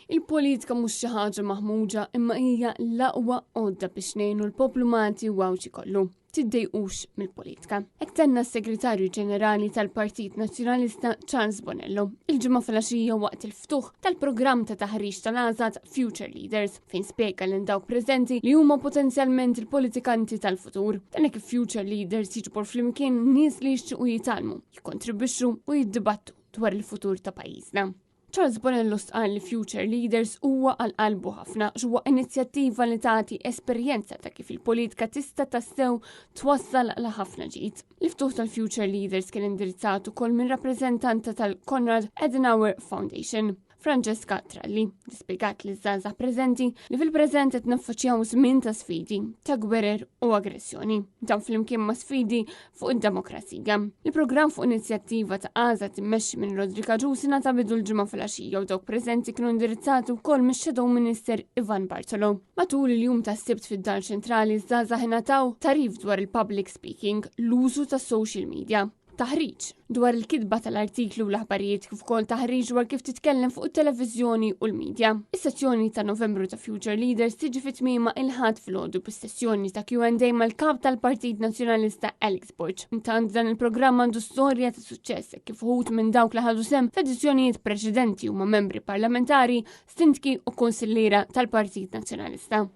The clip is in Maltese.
Il-politika mhux xi ħaġa maħmuġa imma hija l-aqwa għodda biex ngħinu l-poplu Malti u għawġi kollu. Tiddejqux mill-politika. Hekk tenna s-Segretarju Ġenerali tal-Partit Nazzjonalista Charles Bonello il-ġimgħa filgħaxija waqt il-ftuħ tal-programm ta' taħriġ tal-għażat Future Leaders fejn spjega lil dawk preżenti li huma potenzjalment il-politikanti tal-futur. Dan hekk Future Leaders jiġbor flimkien nies li jixtiequ jitalmu, jikkontribwixxu u jiddibattu dwar il-futur ta' pajjiżna. Charles Bonello stqal li Future Leaders huwa għal qalbu ħafna ġewwa inizjattiva li tagħti esperjenza ta' kif il-politika tista' tassew twassal għal ħafna ġid. L-iftuħ tal-Future Leaders kien indirizzat ukoll minn rappreżentanta tal-Konrad Adenauer Foundation, Francesca Tralli, li spjegat li żgħażagħ preżenti li fil-preżent qed naffaċċjaw żmien ta' sfidi, ta' gwerer u aggressjoni, dan flimkien ma' sfidi fuq id-demokrazija. Il-programm fuq inizjattiva ta' għaża timmexxi minn Rodrika Ġusina ta' bidu l-ġimgħa filgħaxija u dawk preżenti kienu indirizzati wkoll mix-Shadow Minister Ivan Bartolo. Matul il-jum tas-Sibt fid-Dar Ċentrali żgħażagħ ingħataw tarif dwar il-public speaking, l-użu tas-social media. Taħriġ dwar il-kitba tal-artiklu u l-aħbarijiet kif ukoll taħriġ dwar kif titkellem fuq it-televiżjoni u l-medja. Is-sezzjoni ta' Novembru ta' Future Leaders tiġi fit-tmiema il-ħadd filgħodu bis-sessjoni ta' Q&A mal-kap tal-Partit Nazzjonalista Alex Borg. Intant dan il-programm għandu storja ta' suċċess kif uħud minn dawk li ħadu sem f'edizzjonijiet preċedenti huma membri parlamentari, sindki u konsilliera tal-Partit Nazzjonalista.